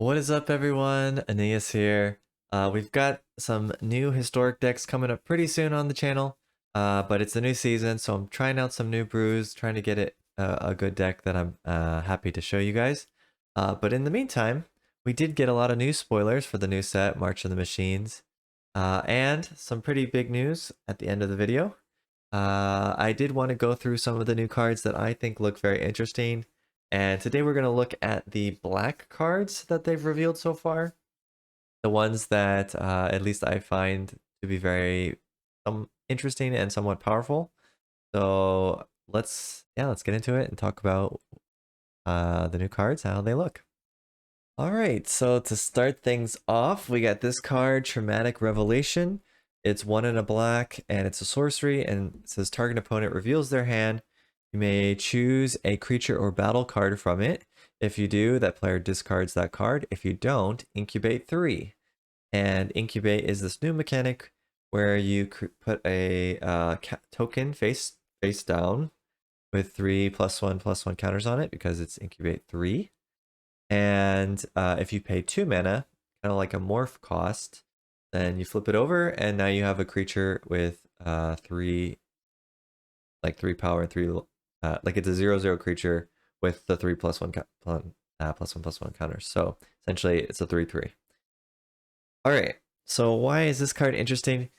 What is up, everyone? Aeneas here. We've got some new historic decks coming up pretty soon on the channel, but it's a new season, so I'm trying out some new brews, trying to get it a good deck that I'm happy to show you guys. But in the meantime, we did get a lot of new spoilers for the new set, March of the Machines, and some pretty big news at the end of the video. I did want to go through some of the new cards that I think look very interesting. And today we're going to look at the black cards that they've revealed so far. The ones that at least I find to be very interesting and somewhat powerful. So let's get into it and talk about the new cards, how they look. All right, so to start things off, we got this card, Traumatic Revelation. It's 1 in a black, and it's a sorcery, and it says target opponent reveals their hand. You may choose a creature or battle card from it. If you do, that player discards that card. If you don't, incubate 3. And incubate is this new mechanic where you put a token face down with 3+1/+1 counters on it because it's incubate 3. And if you pay 2 mana, kind of like a morph cost, then you flip it over, and now you have a creature with 3 power and 3 like it's a 0/0 creature with the 3+1/+1 counters. So essentially it's a 3/3. All right, so why is this card interesting?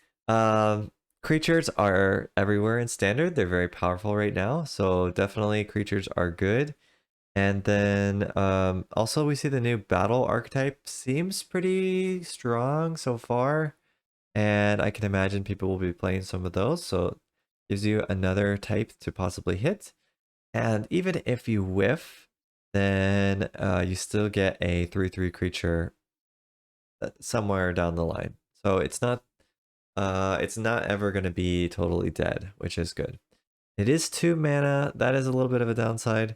Creatures are everywhere in standard. They're very powerful right now, so definitely creatures are good. And then also we see the new battle archetype seems pretty strong so far, and I can imagine people will be playing some of those, so it gives you another type to possibly hit. And even if you whiff, then you still get a 3/3 creature somewhere down the line. So it's not ever going to be totally dead, which is good. It is 2 mana. That is a little bit of a downside,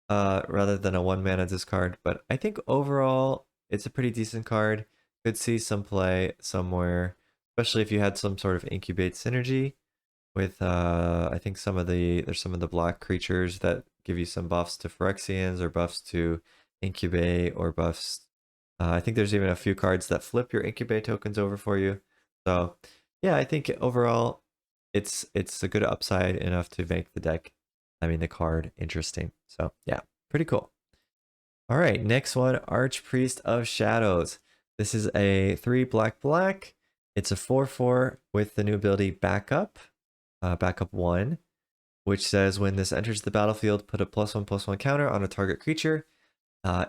rather than a 1 mana discard. But I think overall, it's a pretty decent card. Could see some play somewhere, especially if you had some sort of incubate synergy with I think there's some of the black creatures that give you some buffs to Phyrexians or buffs to incubate or buffs. I think there's even a few cards that flip your incubate tokens over for you. So yeah, I think overall it's a good upside enough to make the card interesting. So yeah, pretty cool. All right, next one, Archpriest of Shadows. This is a 3 black. It's a 4/4 with the new ability Backup, Backup 1, which says when this enters the battlefield, put a +1/+1 counter on a target creature.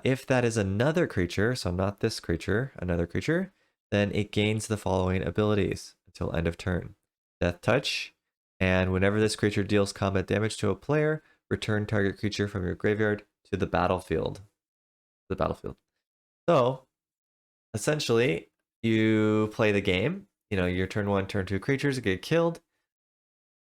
If that is another creature, so not this creature, another creature, then it gains the following abilities until end of turn. Death Touch, and whenever this creature deals combat damage to a player, return target creature from your graveyard to the battlefield. So, essentially, you play the game. You know, your turn 1, turn 2 creatures get killed.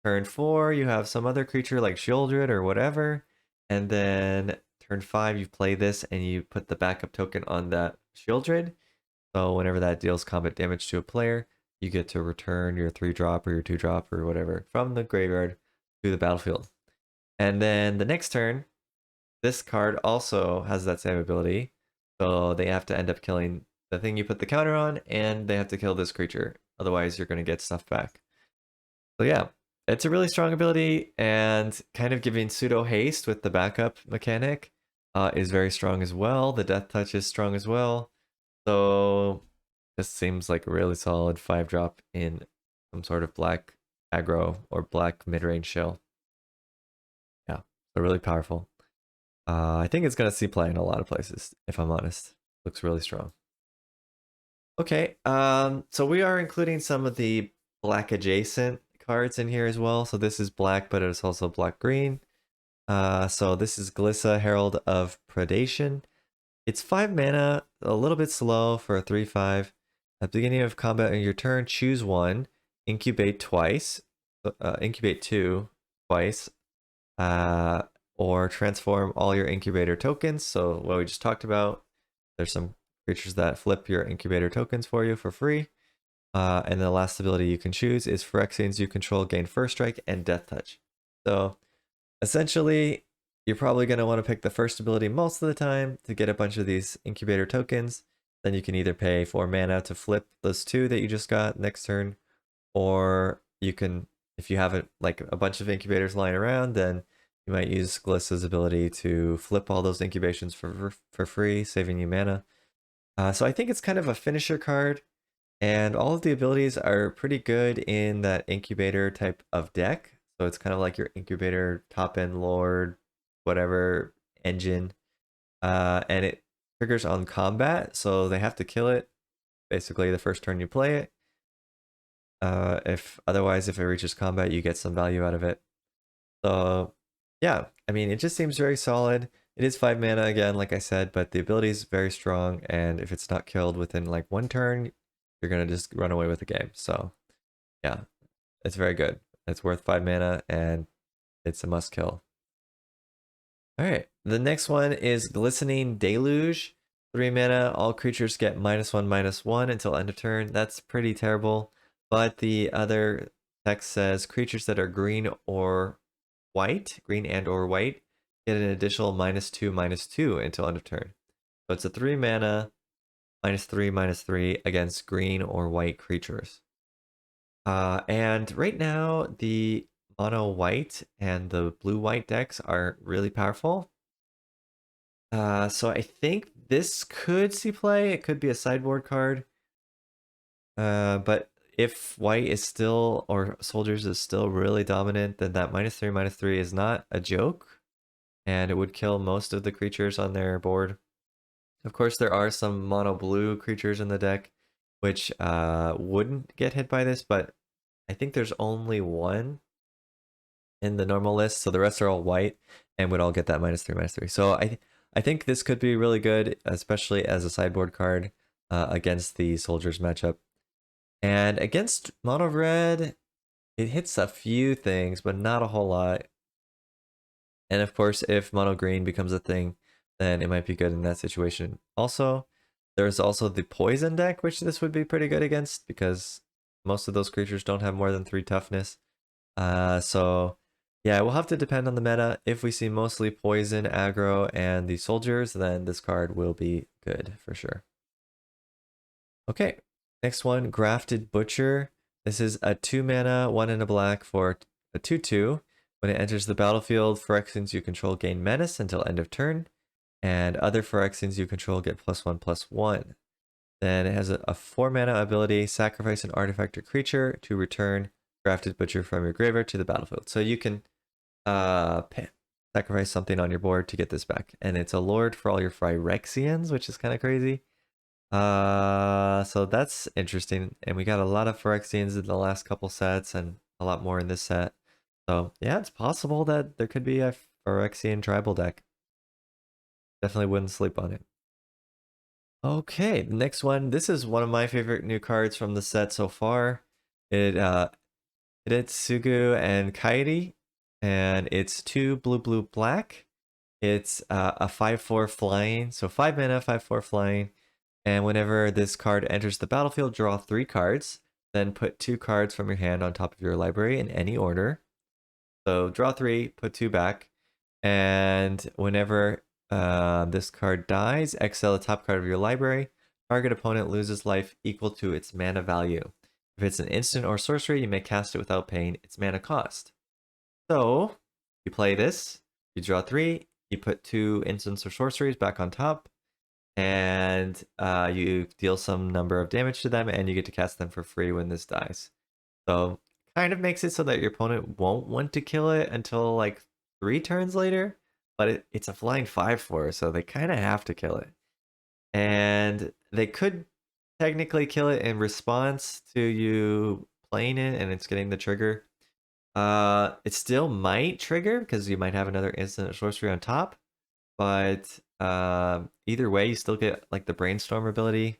Turn 4, you have some other creature like Shieldred or whatever. And then turn 5, you play this and you put the backup token on that Shieldred. So whenever that deals combat damage to a player, you get to return your 3-drop or your 2-drop or whatever from the graveyard to the battlefield. And then the next turn, this card also has that same ability. So they have to end up killing the thing you put the counter on, and they have to kill this creature. Otherwise, you're going to get stuff back. So yeah, it's a really strong ability, and kind of giving pseudo haste with the backup mechanic is very strong as well. The death touch is strong as well. So this seems like a really solid 5-drop in some sort of black aggro or black mid-range shell. Yeah, so really powerful. I think it's going to see play in a lot of places, if I'm honest. Looks really strong. Okay, so we are including some of the black adjacent cards in here as well. So this is black, but it's also black-green. So this is Glissa, Herald of Predation. It's 5 mana, a little bit slow for a 3/5. At the beginning of combat on your turn, choose one, incubate twice, incubate 2 twice, or transform all your incubator tokens. So what we just talked about, there's some creatures that flip your incubator tokens for you for free. And the last ability you can choose is Phyrexians you control gain first strike and death touch. So essentially, you're probably going to want to pick the first ability most of the time to get a bunch of these incubator tokens. Then you can either pay 4 mana to flip those 2 that you just got next turn, or you can, if you have like a bunch of incubators lying around, then you might use Glissa's ability to flip all those incubations for free, saving you mana. So I think it's kind of a finisher card, and all of the abilities are pretty good in that incubator type of deck. So it's kind of like your incubator top end lord, whatever engine, and it triggers on combat, so they have to kill it basically the first turn you play it. If otherwise, if it reaches combat, you get some value out of it. So yeah, I mean, it just seems very solid. It is 5 mana again, like I said, but the ability is very strong, and if it's not killed within like 1 turn, you're gonna just run away with the game. So yeah, it's very good. It's worth 5 mana, and it's a must kill. All right, the next one is Glistening Deluge. 3 mana, all creatures get -1/-1 until end of turn. That's pretty terrible. But the other text says creatures that are green or white, green and or white, get an additional -2/-2 until end of turn. So it's a 3 mana, -3/-3 against green or white creatures. And right now, the mono white and the blue white decks are really powerful. So I think this could see play. It could be a sideboard card. But if white is still, or soldiers is still really dominant, then that -3/-3 is not a joke. And it would kill most of the creatures on their board. Of course, there are some mono blue creatures in the deck, which wouldn't get hit by this, but I think there's only one in the normal list, so the rest are all white and would all get that -3/-3. So I think this could be really good, especially as a sideboard card against the soldiers matchup. And against mono red, it hits a few things, but not a whole lot. And of course, if mono green becomes a thing, then it might be good in that situation. Also, there's also the poison deck, which this would be pretty good against because most of those creatures don't have more than 3 toughness. So yeah, we'll have to depend on the meta. If we see mostly poison, aggro, and the soldiers, then this card will be good for sure. Okay, next one, Grafted Butcher. This is a 2 mana, 1 and a black for a 2/2. When it enters the battlefield, Phyrexians you control gain menace until end of turn, and other Phyrexians you control get +1/+1. Then it has a 4 mana ability, sacrifice an artifact or creature to return Grafted Butcher from your graveyard to the battlefield. So you can sacrifice something on your board to get this back. And it's a lord for all your Phyrexians, which is kind of crazy. So that's interesting. And we got a lot of Phyrexians in the last couple sets and a lot more in this set. So yeah, it's possible that there could be a Phyrexian tribal deck. Definitely wouldn't sleep on it. Okay, the next one. This is one of my favorite new cards from the set so far. It's Sugu and Kairi, and it's 2 blue black. It's a 5/4 flying, so 5 mana, 5/4 flying. And whenever this card enters the battlefield, draw 3 cards. Then put 2 cards from your hand on top of your library in any order. So draw 3, put 2 back. And whenever this card dies, exile the top card of your library. Target opponent loses life equal to its mana value. If it's an instant or sorcery, you may cast it without paying its mana cost. So you play this, you draw 3, you put 2 instants or sorceries back on top, and you deal some number of damage to them, and you get to cast them for free when this dies. So kind of makes it so that your opponent won't want to kill it until like 3 turns later, but it's a flying 5/4, so they kind of have to kill it. And they could technically kill it in response to you playing it and it's getting the trigger. It still might trigger because you might have another instant or sorcery on top, but either way, you still get like the brainstorm ability.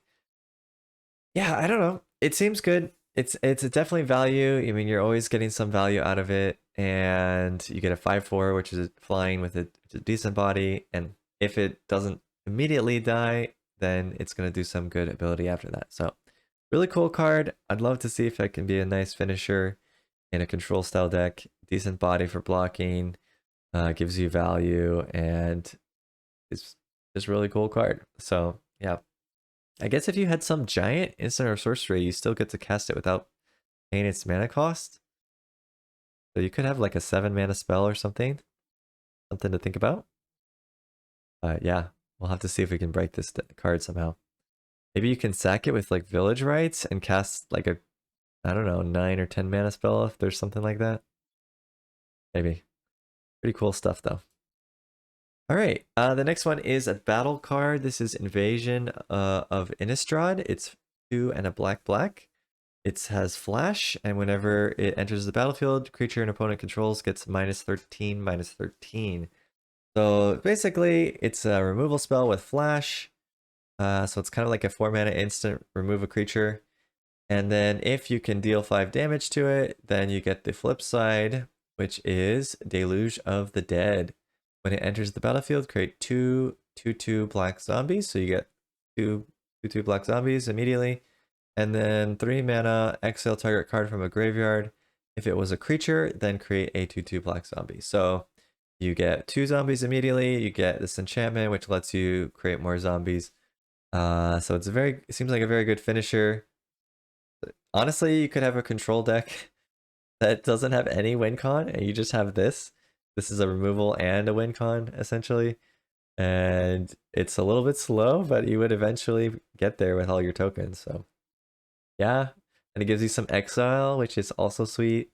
Yeah, I don't know. It seems good. It's definitely value. I mean, you're always getting some value out of it, and you get a 5/4, which is flying with a decent body. And if it doesn't immediately die, then it's gonna do some good ability after that. So, really cool card. I'd love to see if it can be a nice finisher in a control style deck. Decent body for blocking. gives you value, and it's just really cool card. So yeah, I guess if you had some giant instant or sorcery, you still get to cast it without paying its mana cost. So you could have like a 7 mana spell or something to think about. But yeah, we'll have to see if we can break this card somehow. Maybe you can sack it with like Village Rites and cast like a, I don't know, 9 or 10 mana spell if there's something like that. Maybe. Pretty cool stuff though. All right, the next one is a battle card. This is Invasion of Innistrad. It's 2 and a black. It has flash, and whenever it enters the battlefield, creature an opponent controls gets -13/-13. So basically, it's a removal spell with flash. So it's kind of like a 4 mana instant remove a creature. And then if you can deal 5 damage to it, then you get the flip side, which is Deluge of the Dead. When it enters the battlefield, create 2/2/2 black zombies. So you get 2/2 black zombies immediately. And then 3 mana, exile target card from a graveyard. If it was a creature, then create a 2/2 black zombie. So you get 2 zombies immediately. You get this enchantment, which lets you create more zombies. So it seems like a very good finisher. Honestly, you could have a control deck that doesn't have any win con, and you just have this. This is a removal and a win con, essentially. And it's a little bit slow, but you would eventually get there with all your tokens. So yeah, and it gives you some exile, which is also sweet.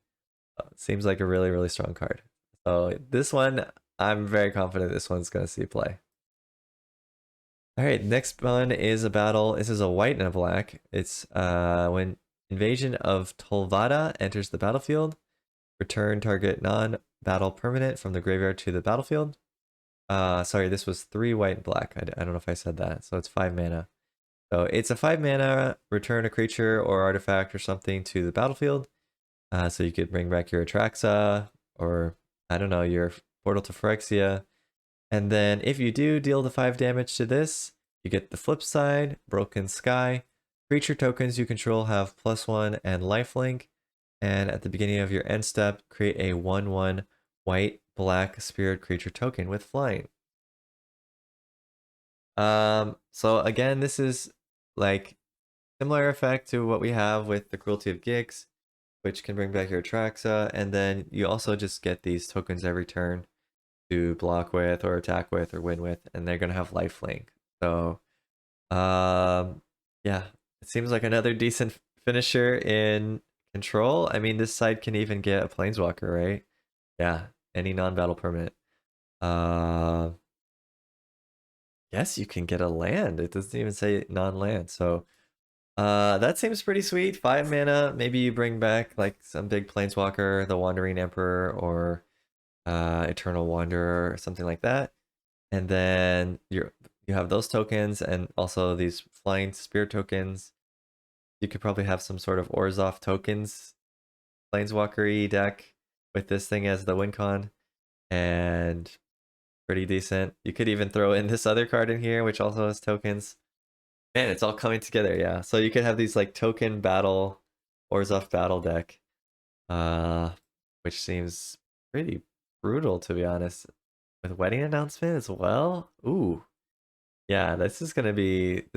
Seems like a really, really strong card. So this one, I'm very confident this one's going to see play. All right, next one is a battle. This is a white and a black. It's when Invasion of Tolvada enters the battlefield, return target non-battle permanent from the graveyard to the battlefield. Sorry, this was 3 white and black. I don't know if I said that. So it's 5 mana. So it's a 5 mana, return a creature or artifact or something to the battlefield. So you could bring back your Atraxa or, I don't know, your Portal to Phyrexia. And then if you do deal the 5 damage to this, you get the flip side, Broken Sky. Creature tokens you control have +1 and lifelink. And at the beginning of your end step, create a 1/1 white-black spirit creature token with flying. So again, this is like similar effect to what we have with the Cruelty of Gix, which can bring back your Atraxa, and then you also just get these tokens every turn to block with or attack with or win with, and they're gonna have lifelink. So yeah, it seems like another decent finisher in control. I mean, this side can even get a planeswalker, right? Yeah, any non-battle permanent. Yes, you can get a land. It doesn't even say non-land. So that seems pretty sweet. 5 mana. Maybe you bring back like some big planeswalker, the Wandering Emperor, or Eternal Wanderer, or something like that. And then you have those tokens and also these flying spirit tokens. You could probably have some sort of Orzhov tokens planeswalker-y deck with this thing as the win con, and pretty decent. You could even throw in this other card in here, which also has tokens. Man, it's all coming together, yeah. So you could have these like token battle, Orzhov battle deck, which seems pretty brutal to be honest. With wedding announcement as well. Ooh, yeah, this is gonna be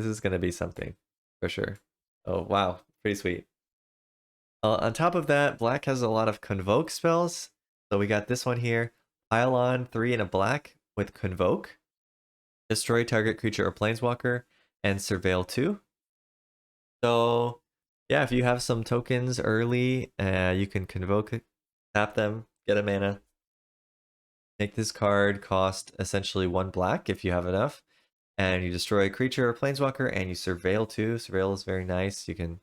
something for sure. Oh wow, pretty sweet. On top of that, black has a lot of convoke spells. So we got this one here. Pile on 3 and a black with convoke. Destroy target creature or planeswalker and surveil 2. So yeah, if you have some tokens early, you can convoke, tap them, get a mana. Make this card cost essentially 1 black if you have enough. And you destroy a creature or planeswalker and you surveil 2. Surveil is very nice. You can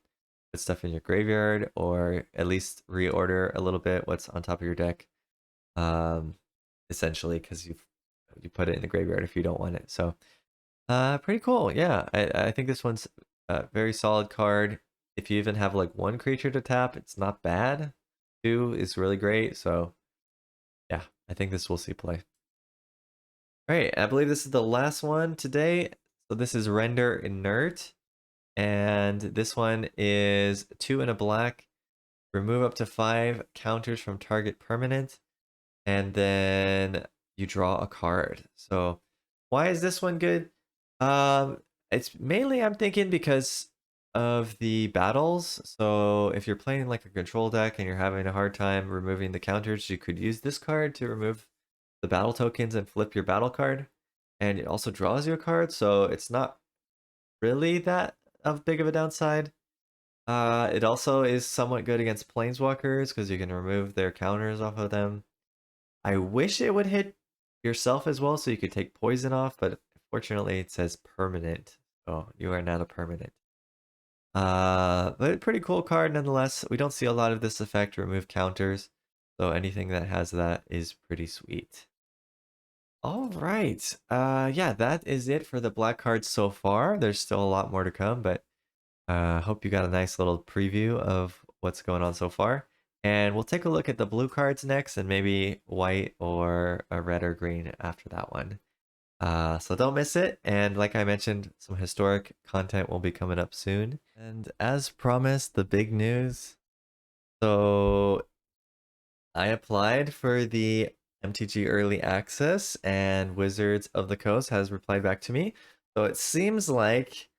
put stuff in your graveyard or at least reorder a little bit what's on top of your deck. Essentially, because you put it in the graveyard if you don't want it. So pretty cool. Yeah, I think this one's a very solid card. If you even have like 1 creature to tap, it's not bad. 2 is really great. So yeah, I think this will see play. All right, I believe this is the last one today. So this is Render Inert. And this one is 2 and a black. Remove up to 5 counters from target permanent. and then you draw a card. So why is this one good? It's mainly, I'm thinking, because of the battles. So if you're playing like a control deck and you're having a hard time removing the counters, you could use this card to remove the battle tokens and flip your battle card. And it also draws you a card, so it's not really that of big of a downside. It also is somewhat good against planeswalkers because you can remove their counters off of them. I wish it would hit yourself as well so you could take poison off, but fortunately it says permanent. So you are not a permanent. But pretty cool card nonetheless. We don't see a lot of this effect remove counters, so anything that has that is pretty sweet. All right. Yeah, that is it for the black cards so far. There's still a lot more to come, but hope you got a nice little preview of what's going on so far. And we'll take a look at the blue cards next, and maybe white or a red or green after that one. So don't miss it. And like I mentioned, some historic content will be coming up soon. And as promised, the big news. So I applied for the MTG Early Access, and Wizards of the Coast has replied back to me. So it seems like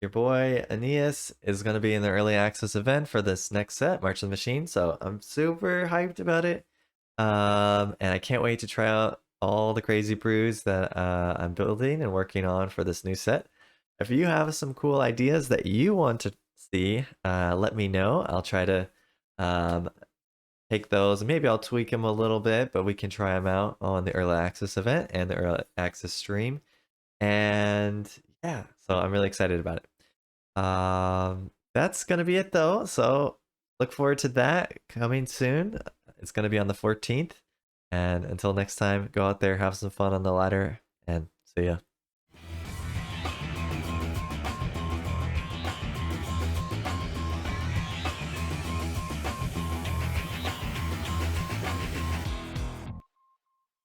your boy Aeneas is going to be in the early access event for this next set, March of the Machine. So I'm super hyped about it. And I can't wait to try out all the crazy brews that I'm building and working on for this new set. If you have some cool ideas that you want to see, let me know. I'll try to um, take those. Maybe I'll tweak them a little bit, but we can try them out on the early access event and the early access stream. And yeah, so I'm really excited about it. That's gonna be it though. So look forward to that coming soon. It's gonna be on the 14th. And until next time, go out there, have some fun on the ladder, and see ya.